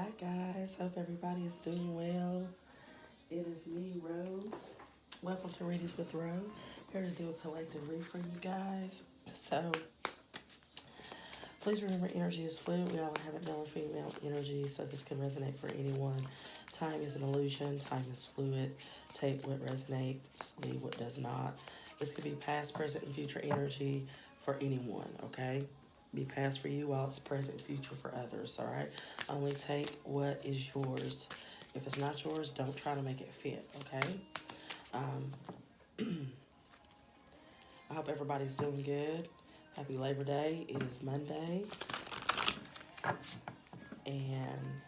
Hi guys, hope everybody is doing well. It is me, Ro. Welcome to Readings with Ro. Here to do a collective read for you guys. So please remember energy is fluid. We all have a male and female energy, so this can resonate for anyone. Time is an illusion, time is fluid. Take what resonates, leave what does not. This could be past, present, and future energy for anyone, okay? Be past for you while it's present and future for others, all right? Only take what is yours. If it's not yours, don't try to make it fit, okay? I hope everybody's doing good. Happy Labor Day. It is Monday. And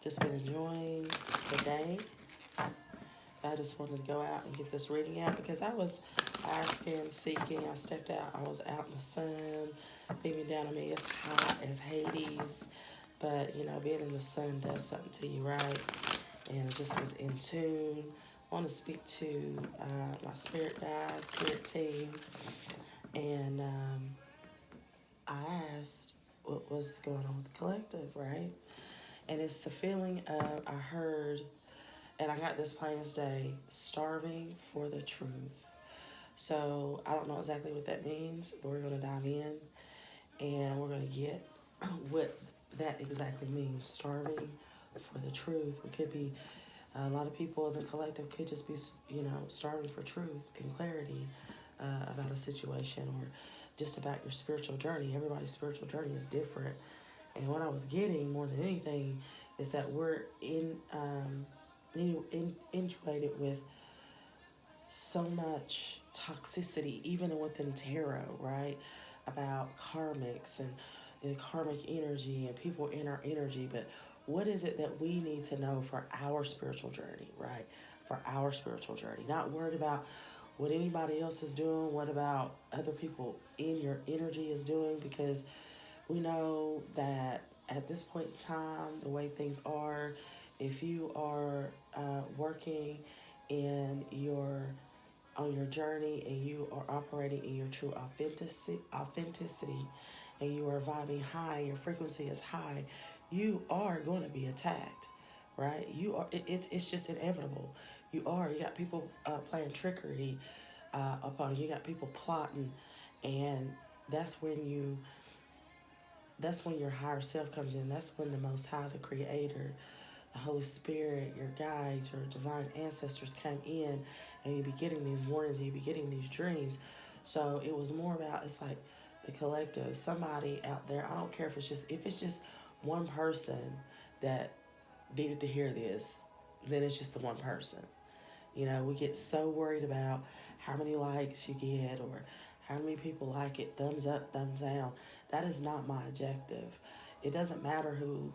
just been enjoying the day. I just wanted to go out and get this reading out because I was asking, seeking. I stepped out. I was out in the sun, beaming down on me. It's hot as Hades. But, you know, being in the sun does something to you, right? And I just was in tune. I want to speak to my spirit guides, spirit team. And I asked what was going on with the collective, right? And it's the feeling of, I heard, and I got this plain as day, starving for the truth. So I don't know exactly what that means, but we're going to dive in and we're going to get what that exactly means, starving for the truth. We could be, a lot of people in the collective could just be, you know, starving for truth and clarity about a situation or just about your spiritual journey. Everybody's spiritual journey is different. And what I was getting more than anything is that we're intubated with so much toxicity, even within tarot, right? About karmics and karmic energy and people in our energy. But what is it that we need to know for our spiritual journey, right? For our spiritual journey. Not worried about what anybody else is doing, what about other people in your energy is doing, because we know that at this point in time, the way things are, if you are working in your on your journey and you are operating in your true authenticity and you are vibing high, your frequency is high, you are going to be attacked, right? You are. It's just inevitable. You are. You got people playing trickery upon you. You got people plotting, and that's when you that's when your higher self comes in. That's when the Most High, the Creator, the Holy Spirit, your guides, your divine ancestors come in, and you be getting these warnings, and you be getting these dreams. So it was more about, it's like the collective, somebody out there. I don't care if it's just one person that needed to hear this, then it's just the one person. You know, we get so worried about how many likes you get or how many people like it, thumbs up, thumbs down. That is not my objective. It doesn't matter who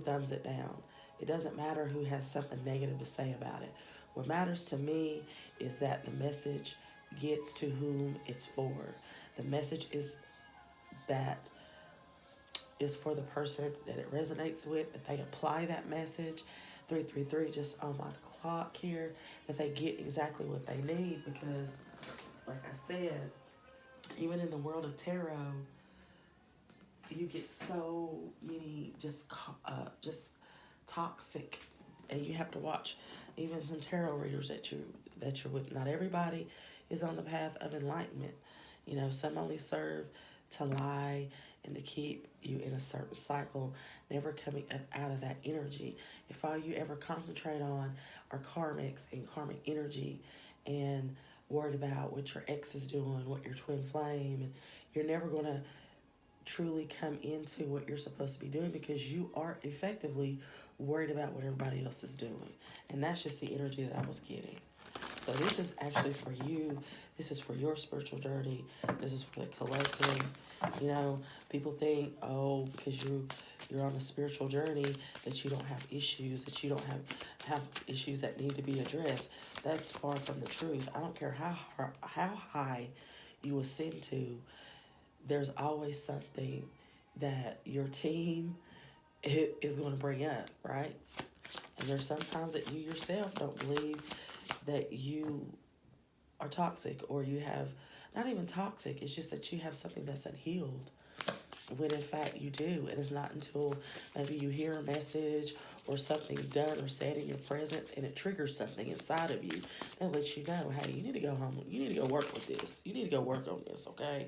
thumbs it down. It doesn't matter who has something negative to say about it. What matters to me is that the message gets to whom it's for. The message that is for the person that it resonates with, that they apply that message. 333 just on my clock here, that they get exactly what they need, because like I said, even in the world of tarot, you get so many just toxic, and you have to watch even some tarot readers that you're with. Not everybody is on the path of enlightenment. You know, some only serve to lie and to keep you in a certain cycle, never coming up out of that energy. If all you ever concentrate on are karmics and karmic energy and worried about what your ex is doing, what your twin flame, and you're never going to truly come into what you're supposed to be doing, because you are effectively worried about what everybody else is doing. And that's just the energy that I was getting. So this is actually for you. This is for your spiritual journey. This is for the collective. You know, people think, oh, because you're on a spiritual journey, that you don't have issues, that you don't have issues that need to be addressed. That's far from the truth. I don't care how high you ascend to, there's always something that your team is going to bring up, right? And there's sometimes that you yourself don't believe that you are toxic, or you have, not even toxic, it's just that you have something that's unhealed. when in fact you do. And it's not until maybe you hear a message or something's done or said in your presence and it triggers something inside of you that lets you know, hey, you need to go home. You need to go work with this. You need to go work on this, okay?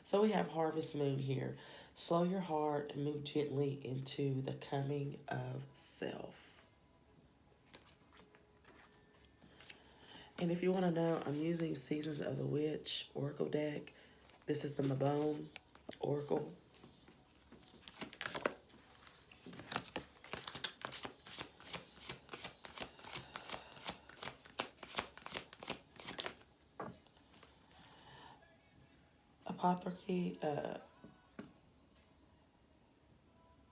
So we have Harvest Moon here. Slow your heart and move gently into the coming of self. And if you want to know, I'm using Seasons of the Witch Oracle deck. This is the Mabone Oracle. Apothecary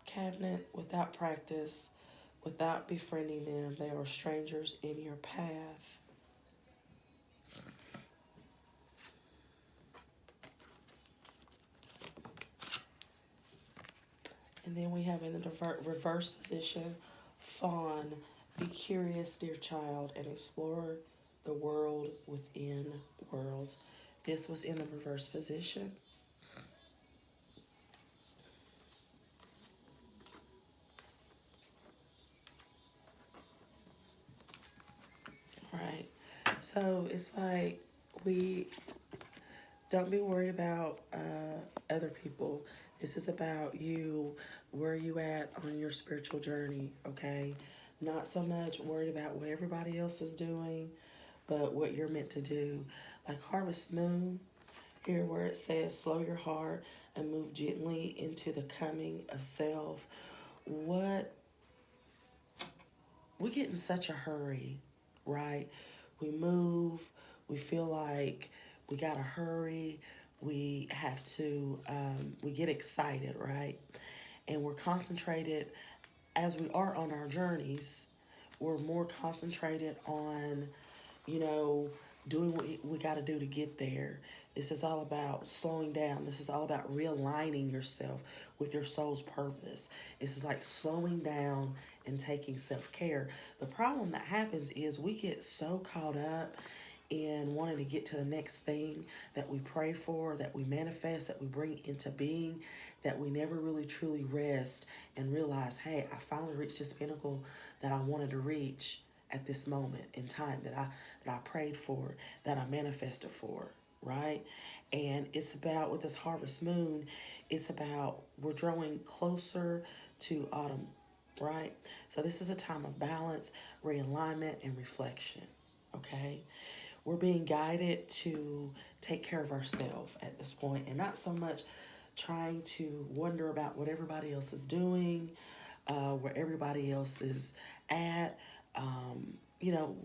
cabinet without practice, without befriending them. They are strangers in your path. And then we have in the reverse position, fawn. Be curious, dear child, and explore the world within worlds. This was in the reverse position. Right. So it's like we don't be worried about other people. This is about you, where you at on your spiritual journey, okay? Not so much worried about what everybody else is doing, but what you're meant to do. Like Harvest Moon, here where it says, slow your heart and move gently into the coming of self. What we get in such a hurry, right? We move, we feel like we gotta hurry, we have to, we get excited, right? And we're concentrated as we are on our journeys, we're more concentrated on, you know, doing what we got to do to get there. This is all about slowing down. This is all about realigning yourself with your soul's purpose. This is like slowing down and taking self care. The problem that happens is we get so caught up in wanting to get to the next thing that we pray for, that we manifest, that we bring into being, that we never really truly rest and realize, hey, I finally reached this pinnacle that I wanted to reach at this moment in time, that I prayed for, that I manifested for, right? And it's about, with this harvest moon, it's about we're drawing closer to autumn, right? So this is a time of balance, realignment, and reflection, okay? We're being guided to take care of ourselves at this point and not so much trying to wonder about what everybody else is doing, where everybody else is at. You know,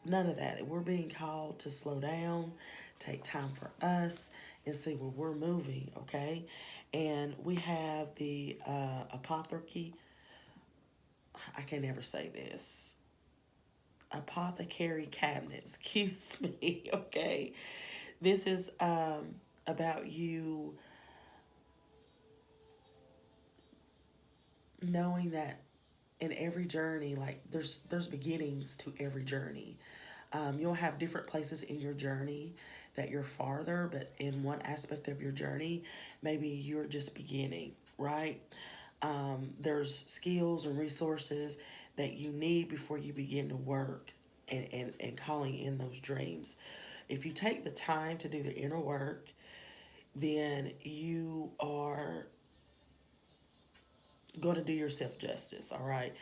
none of that. We're being called to slow down, take time for us, and see where we're moving, okay? And we have the apothecary, I can never say this, apothecary cabinet, excuse me, okay? This is about you knowing that in every journey, like there's beginnings to every journey. You'll have different places in your journey that you're farther, but in one aspect of your journey, maybe you're just beginning, right? There's skills and resources that you need before you begin to work and calling in those dreams. If you take the time to do the inner work, then you are going to do yourself justice, all right?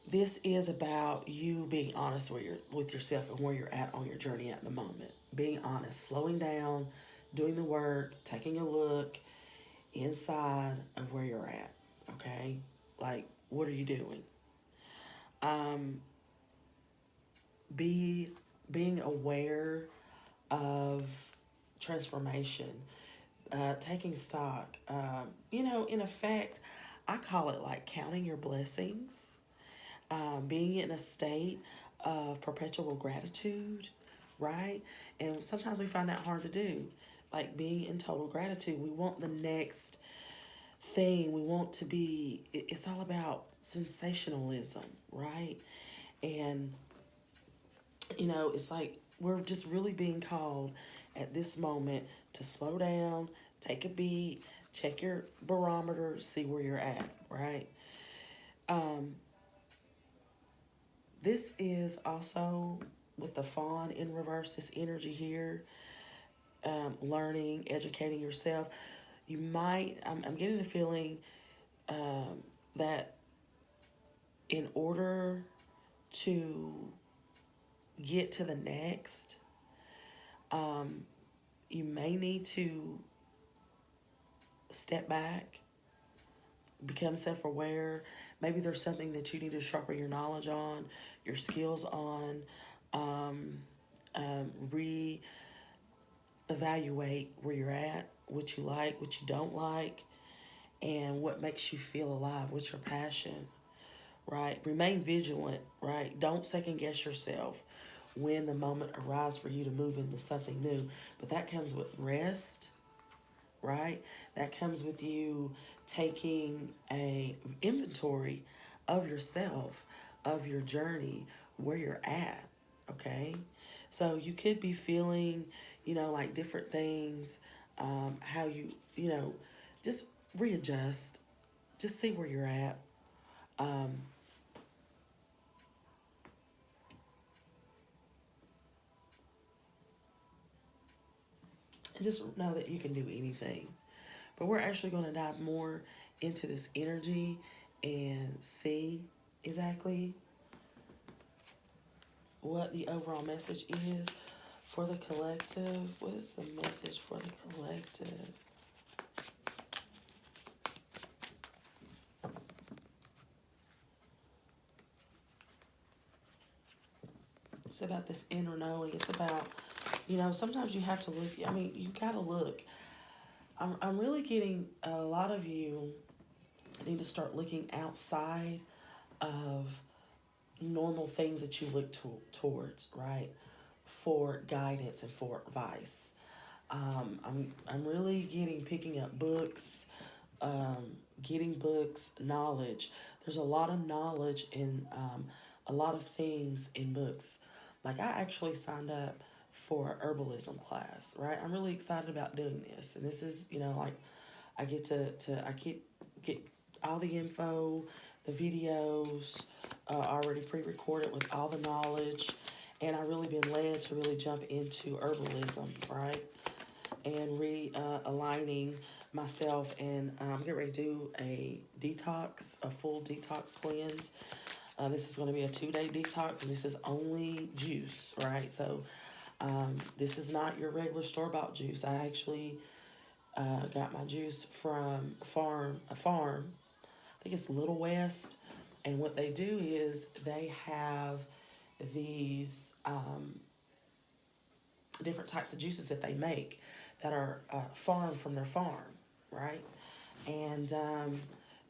This is about you being honest with yourself and where you're at on your journey at the moment. Being honest, slowing down, doing the work, taking a look inside of where you're at. Okay? Like, what are you doing? Um, be being aware of transformation, taking stock. In effect, I call it like counting your blessings, being in a state of perpetual gratitude, right? And sometimes we find that hard to do, like being in total gratitude. We want the next thing, we want to be, it's all about sensationalism, right? And, it's like we're just really being called at this moment to slow down, take a beat, Check your barometer, see where you're at, right? Um, this is also with the fawn in reverse, this energy here, learning, educating yourself. You might, I'm getting the feeling that in order to get to the next, um, you may need to step back, become self aware. Maybe there's something that you need to sharpen your knowledge on, your skills on, um, re evaluate where you're at, what you like, what you don't like, and what makes you feel alive, what's your passion, right? Remain vigilant, right? Don't second guess yourself when the moment arrives for you to move into something new. But that comes with rest, right? That comes with you taking a inventory of yourself, of your journey, where you're at, okay? So you could be feeling, like different things, how just readjust, just see where you're at. Um, and just know that you can do anything. But we're actually going to dive more into this energy and see exactly what the overall message is for the collective. What is the message for the collective? It's about this inner knowing. It's about, sometimes you have to look. I mean, you got to look. I'm really getting a lot of you need to start looking outside of normal things that you look towards, right? For guidance and for advice. I'm really picking up books, getting books, knowledge. There's a lot of knowledge in a lot of things in books. Like I actually signed up for a herbalism class, right? I'm really excited about doing this, and this is like I get I get all the info, the videos already pre-recorded with all the knowledge, and I really been led to really jump into herbalism, right? And realigning myself, and I'm getting ready to do a full detox cleanse. This is going to be a 2-day detox, and this is only juice, right? So this is not your regular store-bought juice. I actually got my juice from a farm. I think it's Little West, and what they do is they have these different types of juices that they make that are farmed from their farm, right? And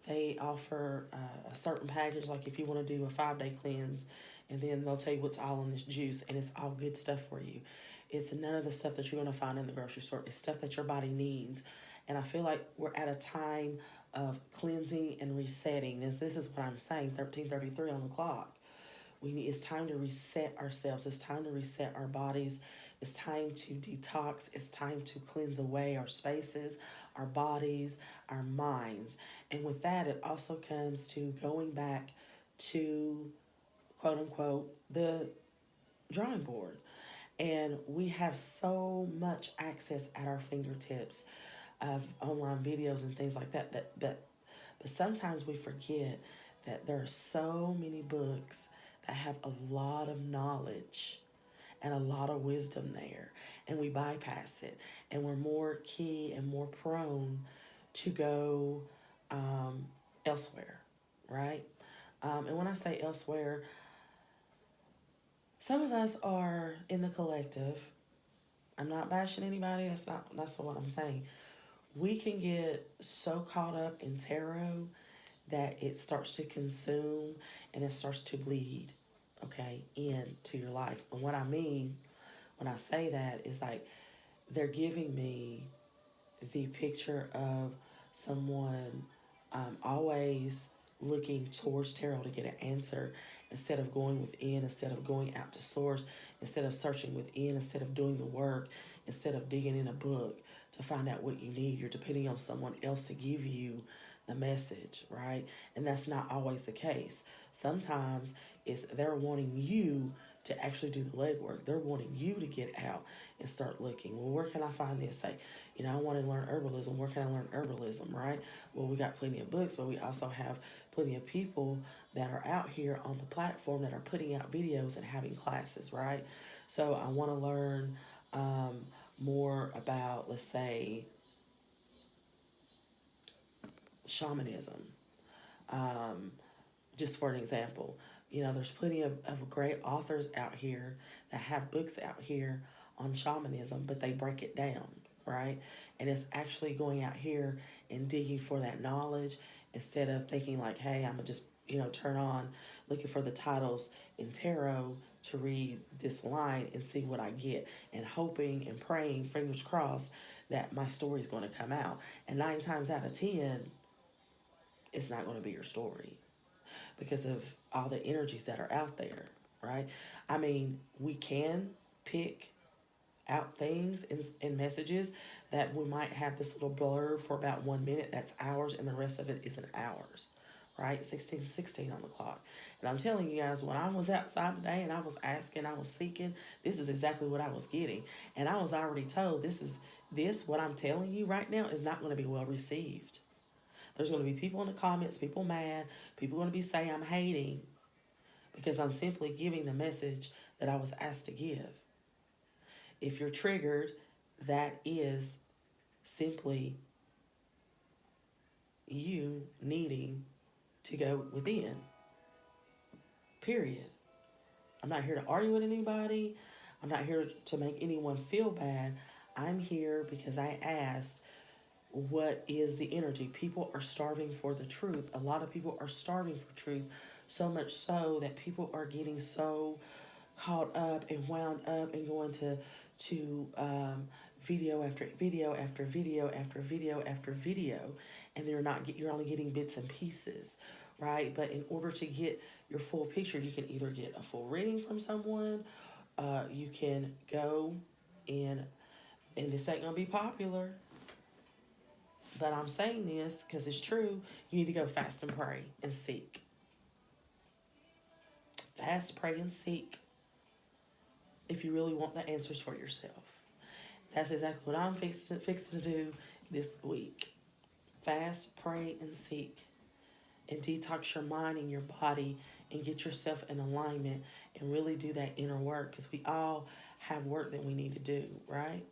they offer a certain package, like if you want to do a 5-day cleanse, and then they'll tell you what's all in this juice, and it's all good stuff for you. It's none of the stuff that you're going to find in the grocery store. It's stuff that your body needs. And I feel like we're at a time of cleansing and resetting. This is what I'm saying, 13:33 on the clock. It's time to reset ourselves. It's time to reset our bodies. It's time to detox. It's time to cleanse away our spaces, our bodies, our minds. And with that, it also comes to going back to, quote unquote, the drawing board. And we have so much access at our fingertips of online videos and things like but sometimes we forget that there are so many books that have a lot of knowledge and a lot of wisdom there, and we bypass it, and we're more key and more prone to go elsewhere, right? And when I say elsewhere, some of us are in the collective. I'm not bashing anybody. That's what I'm saying. We can get so caught up in tarot that it starts to consume and it starts to bleed, okay, into your life. And what I mean when I say that is like they're giving me the picture of someone always looking towards tarot to get an answer instead of going within, instead of going out to source, instead of searching within, instead of doing the work, instead of digging in a book to to find out what you need. You're depending on someone else to give you the message, right? And that's not always the case. Sometimes it's they're wanting you to actually do the legwork. They're wanting you to get out and start looking. Well, where can I find this? Say, I want to learn herbalism. Where can I learn herbalism, right? Well, we got plenty of books, but we also have plenty of people that are out here on the platform that are putting out videos and having classes, right? So I want to learn more about, let's say, shamanism. Um, just for an example, there's plenty of great authors out here that have books out here on shamanism, but they break it down, right? And it's actually going out here and digging for that knowledge instead of thinking like, hey, I'm gonna just, turn on looking for the titles in tarot to read this line and see what I get, and hoping and praying, fingers crossed, that my story is going to come out. And 9 times out of 10, it's not going to be your story because of all the energies that are out there, right? I mean, we can pick out things and messages that we might have this little blur for about 1 minute. That's ours, and the rest of it isn't ours, right? 16 on the clock. And I'm telling you guys, when I was outside today and I was asking, I was seeking, this is exactly what I was getting. And I was already told what I'm telling you right now is not going to be well received. There's going to be people in the comments, people mad, people going to be saying I'm hating because I'm simply giving the message that I was asked to give. If you're triggered, that is simply you needing to go within. Period. I'm not here to argue with anybody. I'm not here to make anyone feel bad. I'm here because I asked, what is the energy? People are starving for the truth. A lot of people are starving for truth, so much so that people are getting so caught up and wound up and going to video after video after video after video after video, and you're only getting bits and pieces, right? But in order to get your full picture, you can either get a full reading from someone, you can go and this ain't gonna be popular, but I'm saying this because it's true. You need to go fast and pray and seek. Fast, pray, and seek if you really want the answers for yourself. That's exactly what I'm fixing to do this week. Fast, pray, and seek. And detox your mind and your body and get yourself in alignment and really do that inner work, because we all have work that we need to do, right?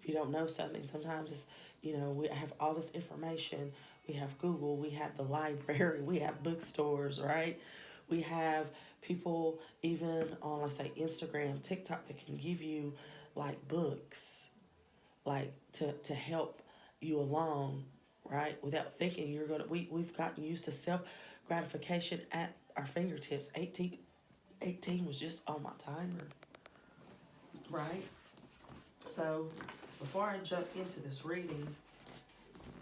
If you don't know something, sometimes it's, we have all this information. We have Google, we have the library, we have bookstores, right? We have people even on, let's say, Instagram, TikTok, that can give you like books, like to help you along, right? Without thinking we've gotten used to self gratification at our fingertips. 18 was just on my timer, right? So before I jump into this reading,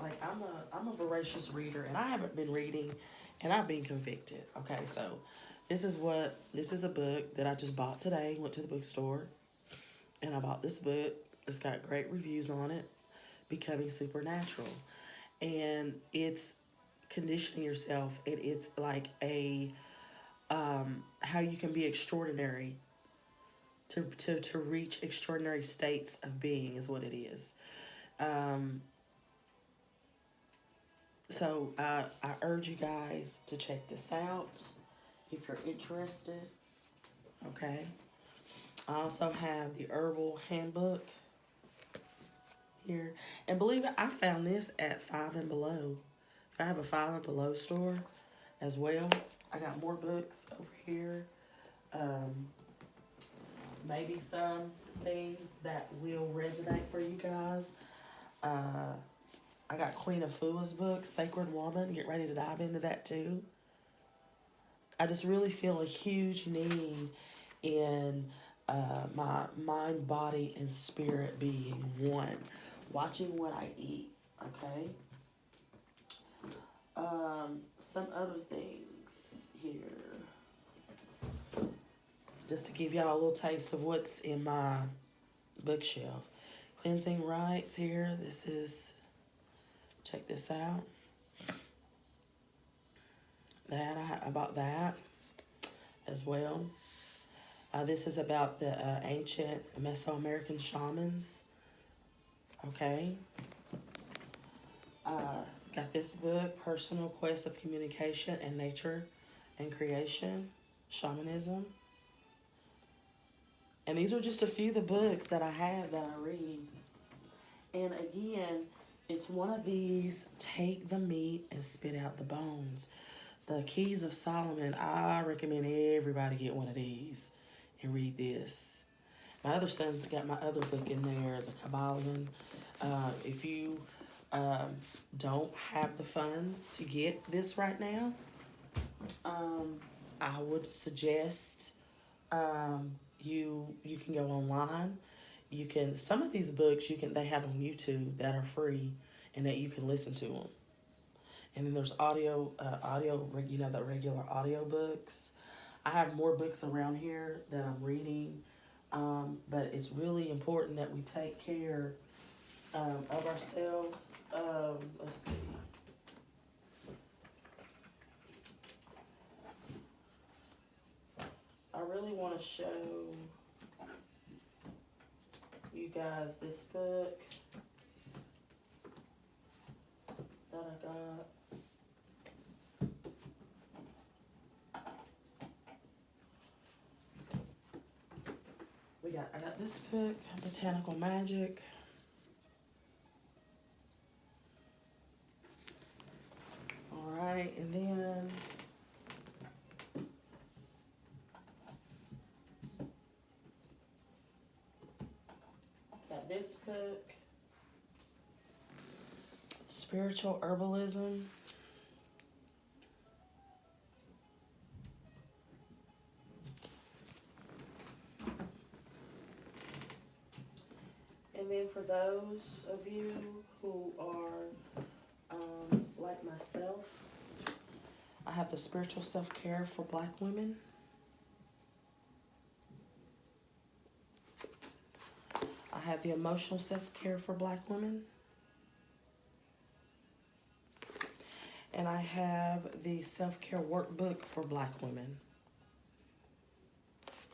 like I'm a voracious reader, and I haven't been reading, and I've been convicted. Okay, so this is a book that I just bought today. Went to the bookstore, and I bought this book. It's got great reviews on it. Becoming Supernatural, and it's conditioning yourself. It's like a how you can be extraordinary to reach extraordinary states of being is what it is. So I urge you guys to check this out if you're interested. Okay. I also have the Herbal Handbook here. And believe it, I found this at Five and Below. I have a Five and Below store as well. I got more books over here. Maybe some things that will resonate for you guys. I got Queen of Fua's book, Sacred Woman. Get ready to dive into that too. I just really feel a huge need in my mind, body, and spirit being one. Watching what I eat, okay? Some other things here. Just to give y'all a little taste of what's in my bookshelf. cleansing rites here. This is, check this out. About that as well. This is about the ancient Mesoamerican shamans. Okay. Got this book, Personal Quest of Communication and Nature and Creation, Shamanism. And these are just a few of the books that I have that I read. And again, it's one of these, take the meat and spit out the bones. The Keys of Solomon, I recommend everybody get one of these and read this. My other son's got my other book in there, the Kabbalion. If you don't have the funds to get this right now, I would suggest you can go online. You can, some of these books they have on YouTube that are free and that you can listen to them. And then there's the regular audio books. I have more books around here that I'm reading, but it's really important that we take care of ourselves. Let's see. I really want to show you guys this book that I got. I got this book, Botanical Magic. All right, and then got this book, Spiritual Herbalism. And then for those of you who are like myself, I have the Spiritual Self-Care for Black Women. I have the Emotional Self-Care for Black Women. And I have the Self-Care Workbook for Black Women.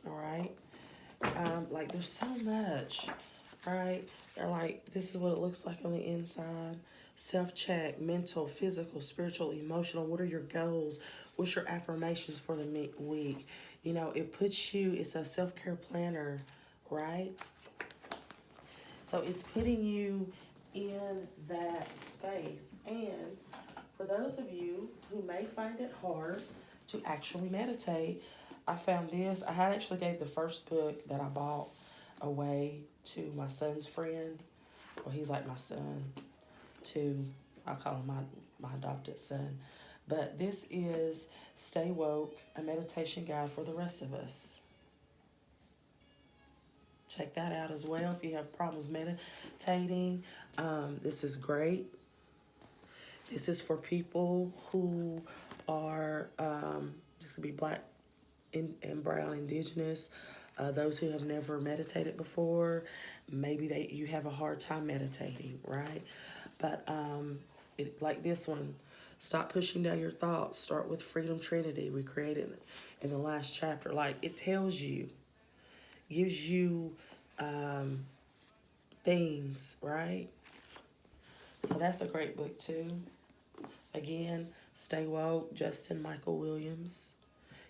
All right? Like, there's so much. Right? They're like, this is what it looks like on the inside. Self-check, mental, physical, spiritual, emotional. What are your goals? What's your affirmations for the week? You know, it puts you, it's a self-care planner, right? So it's putting you in that space. And for those of you who may find it hard to actually meditate, I found this. I had actually gave the first book that I bought away to my son's friend. Well, he's like my son too. I call him my adopted son. But this is Stay Woke, a meditation guide for the rest of us. Check that out as well if you have problems meditating. This is great. This is for people who are, this could be Black and brown, indigenous, those who have never meditated before. Maybe you have a hard time meditating, right? But like this one, stop pushing down your thoughts. Start with Freedom Trinity. We created in the last chapter. Like, it tells you, gives you things, right? So that's a great book too. Again, Stay Woke, Justin Michael Williams.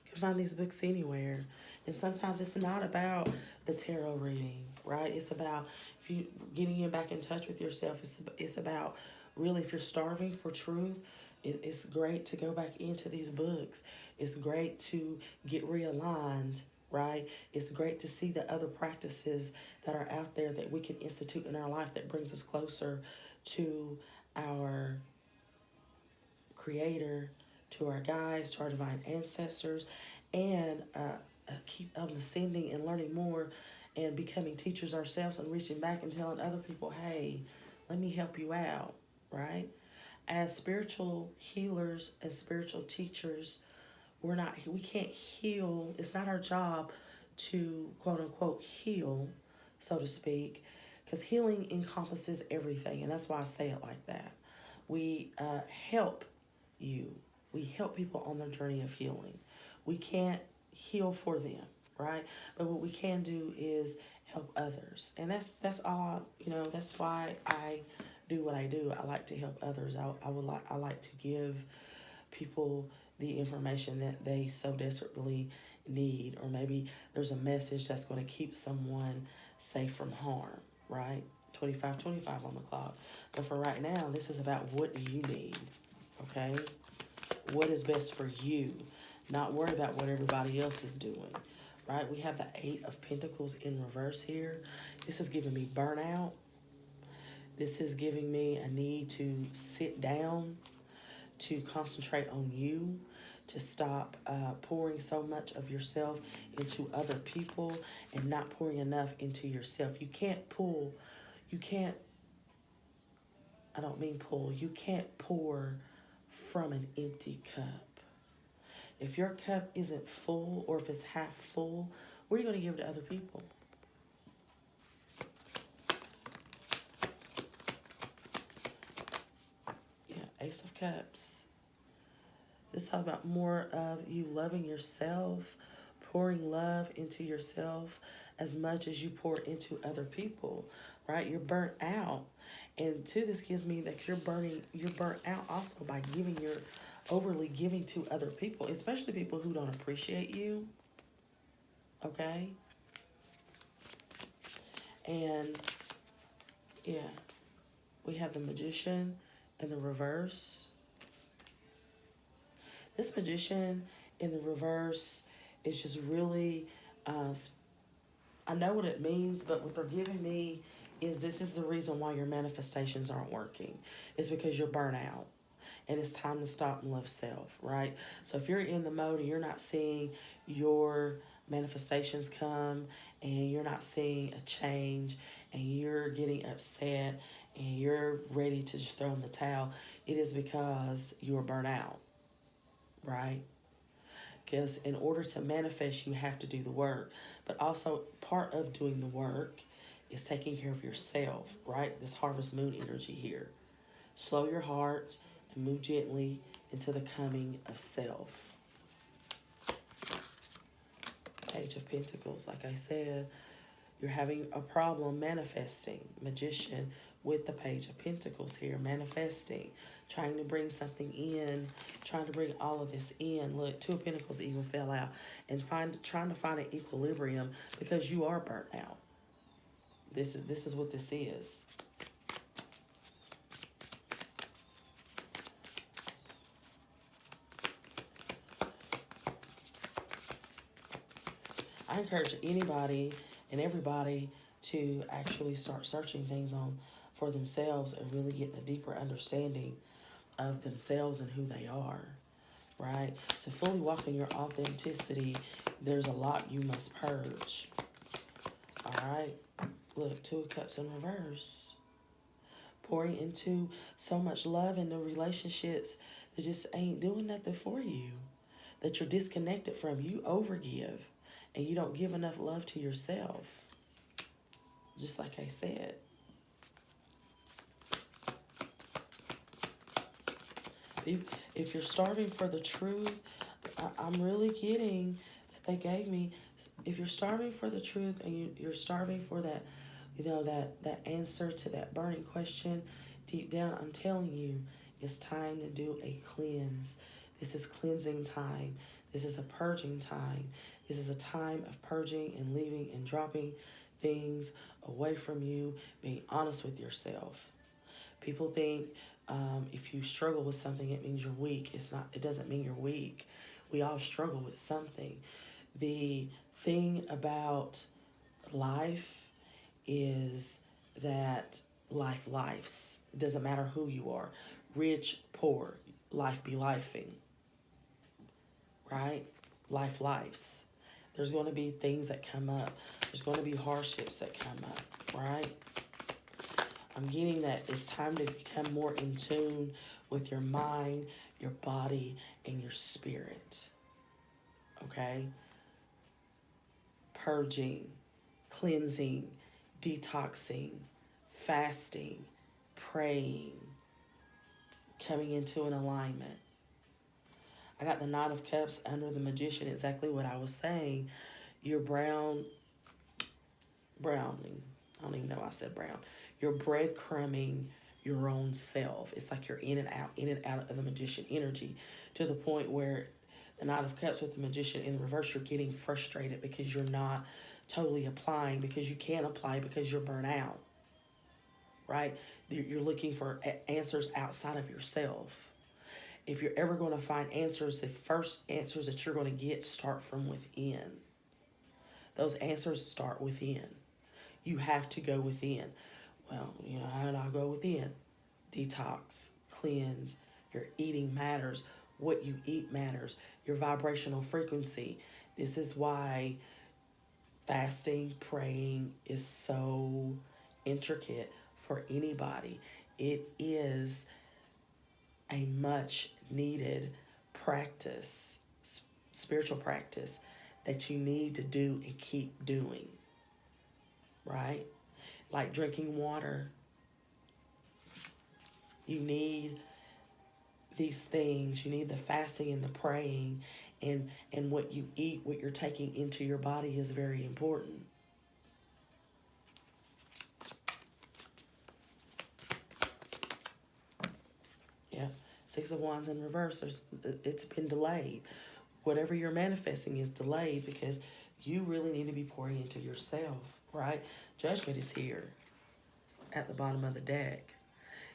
You can find these books anywhere. And sometimes it's not about the tarot reading, right? It's about if you getting you back in touch with yourself. It's about really, if you're starving for truth, it's great to go back into these books. It's great to get realigned, right? It's great to see the other practices that are out there that we can institute in our life that brings us closer to our Creator, to our guides, to our divine ancestors, and keep ascending and learning more and becoming teachers ourselves and reaching back and telling other people, hey, let me help you out, right? As spiritual healers and spiritual teachers, we can't heal. It's not our job to quote unquote heal, so to speak, because healing encompasses everything, and that's why I say it like that. We help you. We help people on their journey of healing. We can't heal for them, right? But what we can do is help others, and that's all. That's why I do what I do. I like to help others. I like to give people the information that they so desperately need, or maybe there's a message that's going to keep someone safe from harm, right? 25 on the clock. But for right now, this is about what do you need, okay? What is best for you? Not worry about what everybody else is doing, right? We have the Eight of Pentacles in reverse here. This is giving me burnout. This is giving me a need to sit down, to concentrate on you, to stop pouring so much of yourself into other people and not pouring enough into yourself. You can't, I don't mean pull, you can't pour from an empty cup. If your cup isn't full, or if it's half full, what are you going to give to other people? Yeah, Ace of Cups. This is all about more of you loving yourself, pouring love into yourself as much as you pour into other people, right? You're burnt out. And two, this gives me that you're burnt out also by overly giving to other people, especially people who don't appreciate you, okay? And yeah, we have the Magician in the reverse. This Magician in the reverse is just really, I know what it means, but what they're giving me is this is the reason why your manifestations aren't working. It's because you're burnt out. And it's time to stop and love self, right? So if you're in the mode and you're not seeing your manifestations come, and you're not seeing a change, and you're getting upset, and you're ready to just throw in the towel, it is because you're burnt out, right? Because in order to manifest, you have to do the work. But also, part of doing the work is taking care of yourself, right? This harvest moon energy here. Slow your heart and move gently into the coming of self. Page of Pentacles, like I said, you're having a problem manifesting. Magician with the Page of Pentacles here, manifesting, trying to bring something in, trying to bring all of this in. Look, Two of Pentacles even fell out, and trying to find an equilibrium because you are burnt out. This is what this is. I encourage anybody and everybody to actually start searching things on for themselves and really getting a deeper understanding of themselves and who they are, right? To fully walk in your authenticity, there's a lot you must purge, all right? Look, Two of Cups in reverse. Pouring into so much love into relationships that just ain't doing nothing for you, that you're disconnected from. You overgive, and you don't give enough love to yourself. Just like I said. If you're starving for the truth, I'm really getting that they gave me. If you're starving for the truth, and you're starving for that, that answer to that burning question deep down, I'm telling you, it's time to do a cleanse. This is cleansing time. This is a purging time. This is a time of purging and leaving and dropping things away from you, being honest with yourself. People think if you struggle with something, it means you're weak. It's not. It doesn't mean you're weak. We all struggle with something. The thing about life is that lifes. It doesn't matter who you are. Rich, poor, life be lifing. Right? Lives. There's going to be things that come up. There's going to be hardships that come up, right? I'm getting that it's time to become more in tune with your mind, your body, and your spirit, okay? Purging, cleansing, detoxing, fasting, praying, coming into an alignment. I got the Nine of Cups under the Magician, exactly what I was saying. You're browning. I don't even know why I said brown. You're breadcrumbing your own self. It's like you're in and out of the Magician energy to the point where the Nine of Cups with the Magician in the reverse, you're getting frustrated because you're not totally applying, because you can't apply because you're burnt out, right? You're looking for answers outside of yourself. If you're ever going to find answers, the first answers that you're going to get start from within. Those answers start within. You have to go within. Well, how do I go within? Detox, cleanse. Your eating matters. What you eat matters. Your vibrational frequency. This is why fasting, praying is so intricate for anybody. It is a much needed practice, spiritual practice that you need to do and keep doing, right? Like drinking water. You need these things. You need the fasting and the praying, and what you eat, what you're taking into your body is very important. Yeah. Six of Wands in reverse. It's been delayed. Whatever you're manifesting is delayed because you really need to be pouring into yourself, right? Judgment is here at the bottom of the deck.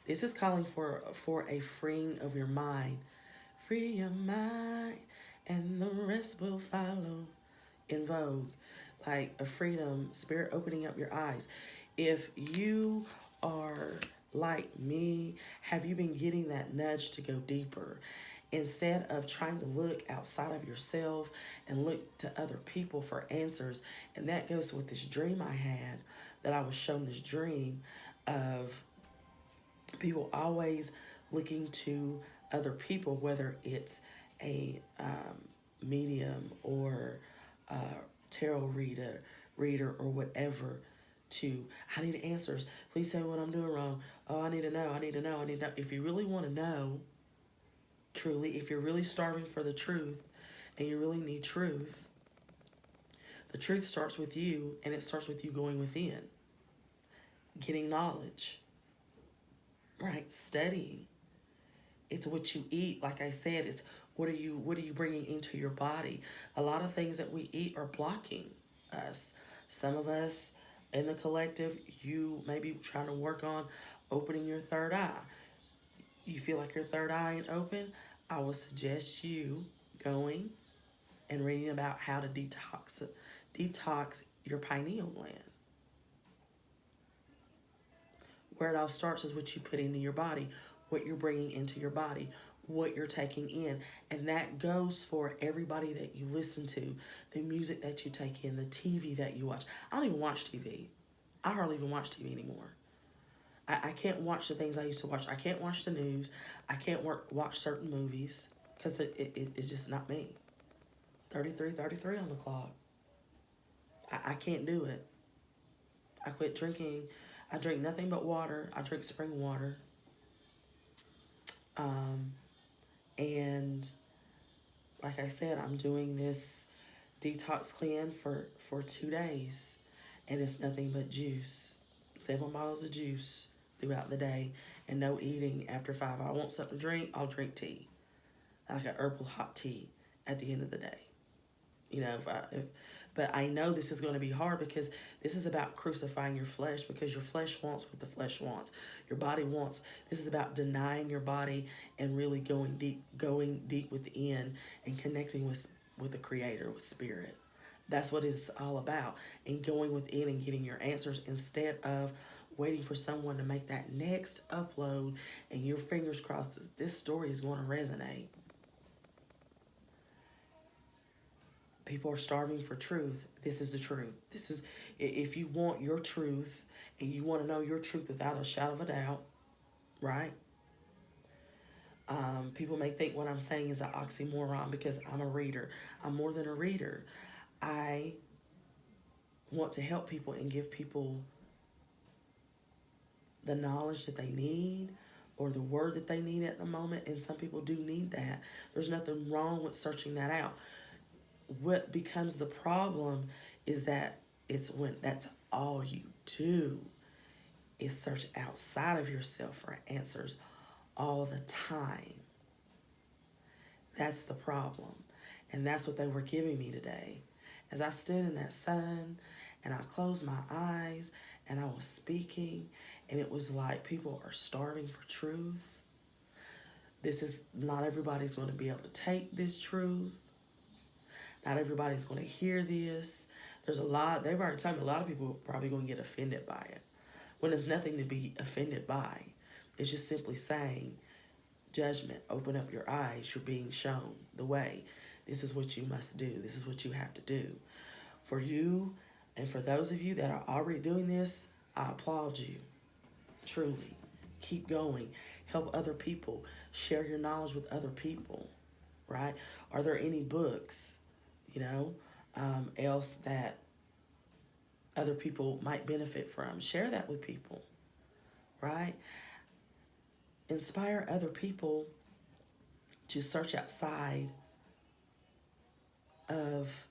This is calling for a freeing of your mind. Free your mind and the rest will follow. In vogue. Like a freedom, spirit opening up your eyes. If you are like me, have you been getting that nudge to go deeper? Instead of trying to look outside of yourself and look to other people for answers. And that goes with this dream I had, that I was shown this dream of people always looking to other people, whether it's a medium or a tarot reader or whatever. To, I need answers. Please tell me what I'm doing wrong. Oh, I need to know. I need to know. I need to know. If you really want to know, truly, if you're really starving for the truth, and you really need truth, the truth starts with you, and it starts with you going within, getting knowledge, right? Studying. It's what you eat. Like I said, it's what are you bringing into your body? A lot of things that we eat are blocking us. Some of us in the collective, you may be trying to work on opening your third eye. You feel like your third eye ain't open? I would suggest you going and reading about how to detox your pineal gland. Where it all starts is what you put into your body, what you're bringing into your body, what you're taking in. And that goes for everybody that you listen to, the music that you take in, the TV that you watch. I don't even watch TV. I hardly even watch TV anymore. I can't watch the things I used to watch. I can't watch the news. I can't watch certain movies because it's just not me. 33 on the clock. I can't do it. I quit drinking. I drink nothing but water. I drink spring water. Um, and like I said, I'm doing this detox cleanse for 2 days. And it's nothing but juice. 7 bottles of juice throughout the day. And no eating after 5. I want something to drink, I'll drink tea. Like an herbal hot tea at the end of the day. But I know this is going to be hard because this is about crucifying your flesh, because your flesh wants what the flesh wants. Your body wants. This is about denying your body and really going deep within and connecting with the Creator, with Spirit. That's what it's all about. And going within and getting your answers instead of waiting for someone to make that next upload and your fingers crossed this story is going to resonate. People are starving for truth. This is the truth. This is, if you want your truth and you want to know your truth without a shadow of a doubt, right? People may think what I'm saying is an oxymoron because I'm a reader. I'm more than a reader. I want to help people and give people the knowledge that they need or the word that they need at the moment. And some people do need that. There's nothing wrong with searching that out. What becomes the problem is that it's when that's all you do is search outside of yourself for answers all the time. That's the problem. And that's what they were giving me today. As I stood in that sun and I closed my eyes and I was speaking, and it was like people are starving for truth. This is not everybody's going to be able to take this truth. Not everybody's going to hear this. There's a lot, they've already told me a lot of people are probably going to get offended by it. When there's nothing to be offended by, it's just simply saying, judgment, open up your eyes, you're being shown the way. This is what you must do. This is what you have to do. For you and for those of you that are already doing this, I applaud you. Truly. Keep going. Help other people. Share your knowledge with other people. Right? Are there any books, else that other people might benefit from? Share that with people. Right? Inspire other people to search outside of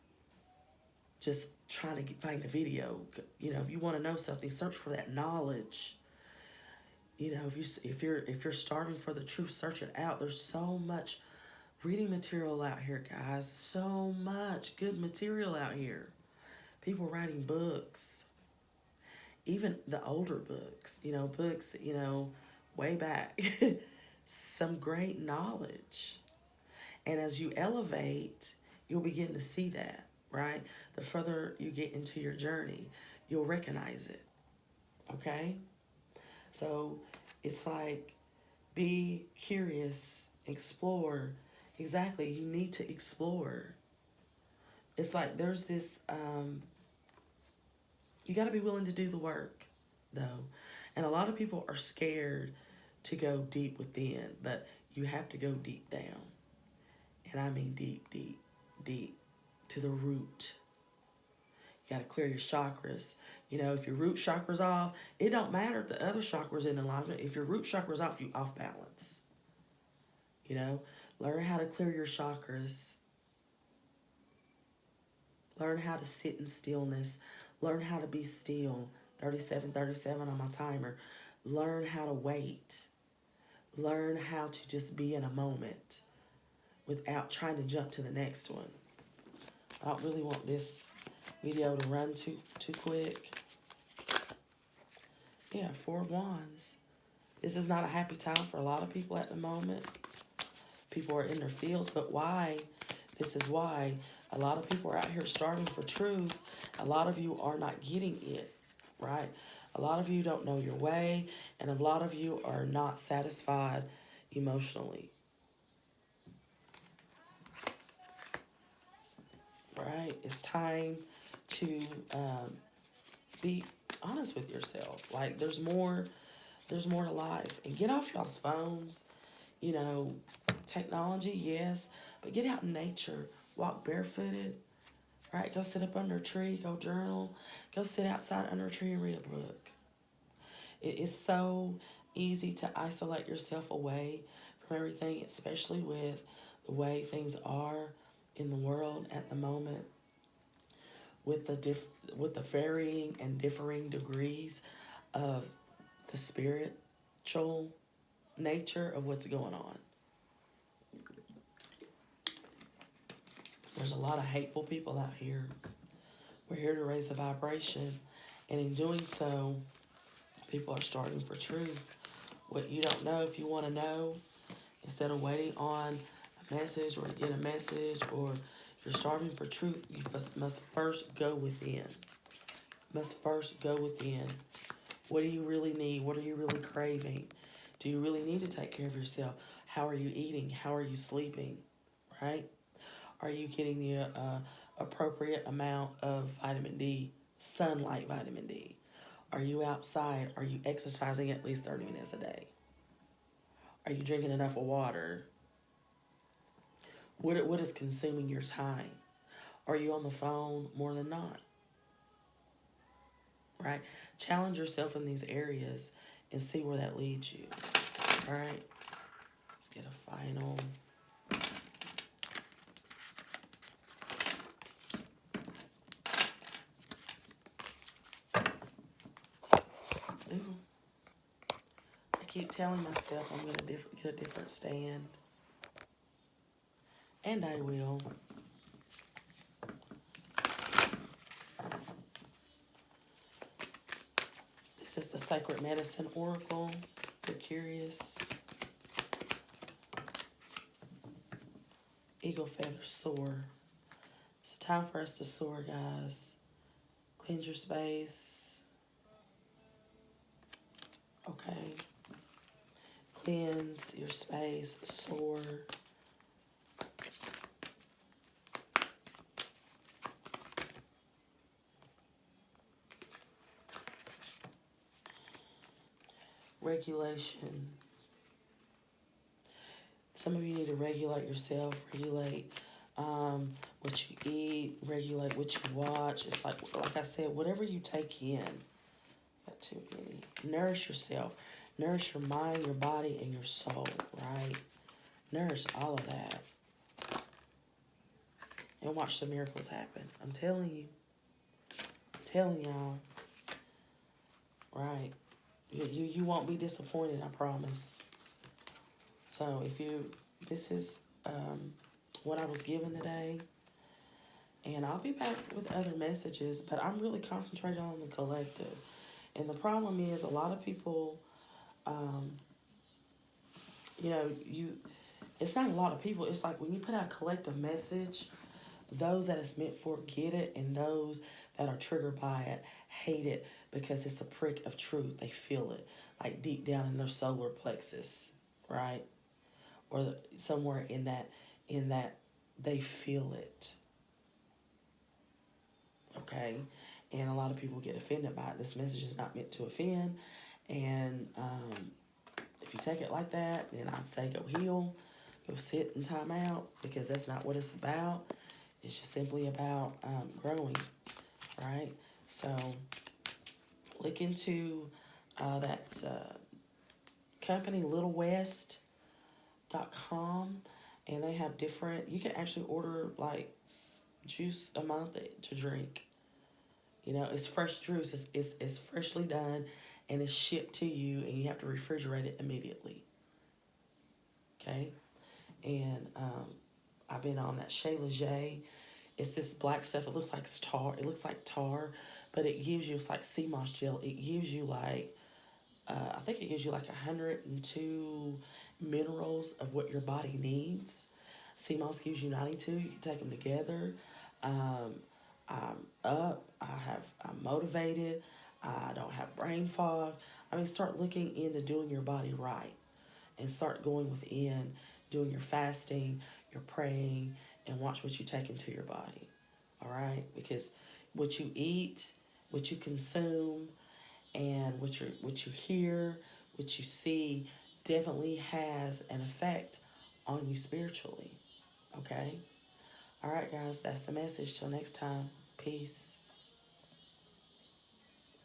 just trying to find a video. If you want to know something, search for that knowledge. If you're starving for the truth, search it out. There's so much reading material out here, guys. So much good material out here. People writing books, even the older books. Books. Way back. Some great knowledge. And as you elevate, you'll begin to see that, right? The further you get into your journey, you'll recognize it, okay? So it's like, be curious, explore. Exactly, you need to explore. It's like there's this, you got to be willing to do the work, though. And a lot of people are scared to go deep within, but you have to go deep down. And I mean deep, deep, deep to the root. You got to clear your chakras. If your root chakra's off, it don't matter if the other chakra's in alignment. If your root chakra's off, you off balance. Learn how to clear your chakras. Learn how to sit in stillness. Learn how to be still. 37:37 on my timer. Learn how to wait. Learn how to just be in a moment without trying to jump to the next one. I don't really want this video to run too quick. Yeah, Four of Wands. This is not a happy time for a lot of people at the moment. People are in their fields, but why? This is why. A lot of people are out here starving for truth. A lot of you are not getting it, right? A lot of you don't know your way, and a lot of you are not satisfied emotionally. Right? It's time to be honest with yourself. Like, there's more to life. And get off y'all's phones. Technology, yes, but get out in nature. Walk barefooted. Right? Go sit up under a tree. Go journal. Go sit outside under a tree and read a book. It is so easy to isolate yourself away from everything, especially with the way things are in the world at the moment, with the varying and differing degrees of the spiritual nature of what's going on. There's a lot of hateful people out here. We're here to raise the vibration, and in doing so, people are starving for truth. What you don't know, if you want to know, instead of waiting on a message or to get a message, or if you're starving for truth, you must first go within. Must first go within. What do you really need? What are you really craving? Do you really need to take care of yourself? How are you eating? How are you sleeping? Right? Are you getting the appropriate amount of vitamin D, sunlight vitamin D? Are you outside? Are you exercising at least 30 minutes a day? Are you drinking enough water? What is consuming your time? Are you on the phone more than not? Right? Challenge yourself in these areas and see where that leads you. All right. Let's get a final. Ooh. I keep telling myself I'm going to get a different stand. And I will. This is the Sacred Medicine Oracle. If you're curious. Eagle feathers soar. It's a time for us to soar, guys. Cleanse your space. Okay. Cleanse your space. Soar. Regulation. Some of you need to regulate yourself, regulate what you eat, regulate what you watch. It's like I said, whatever you take in. Got too many. Nourish yourself. Nourish your mind, your body, and your soul, right? Nourish all of that. And watch the miracles happen. I'm telling you. I'm telling y'all. Right. You won't be disappointed, I promise. So this is what I was given today. And I'll be back with other messages, but I'm really concentrating on the collective. And the problem is a lot of people, you know, it's not a lot of people. It's like when you put out a collective message, those that it's meant for get it, and those that are triggered by it hate it because it's a prick of truth. They feel it, like deep down in their solar plexus, right? Or somewhere in that they feel it. Okay, and a lot of people get offended by it. This message is not meant to offend, and if you take it like that, then I'd say go heal, go sit in time out, because that's not what it's about. It's just simply about growing, right? So look into that company, littlewest.com, and they have different, you can actually order like juice a month to drink. You know, it's fresh juice. It's freshly done, and it's shipped to you, and you have to refrigerate it immediately. Okay? And I've been on that Shea Leger. It's this black stuff. It looks like tar. It looks like tar, but it gives you, it's like sea moss gel. It gives you like, I think it gives you like 102 minerals of what your body needs. Sea moss gives you 92. You can take them together. Um, I'm up. I'm motivated. I don't have brain fog. I mean, start looking into doing your body right, and start going within, doing your fasting, your praying, and watch what you take into your body. All right? Because what you eat, what you consume, and what you hear, what you see definitely has an effect on you spiritually. Okay? All right, guys, that's the message. Till next time. Peace.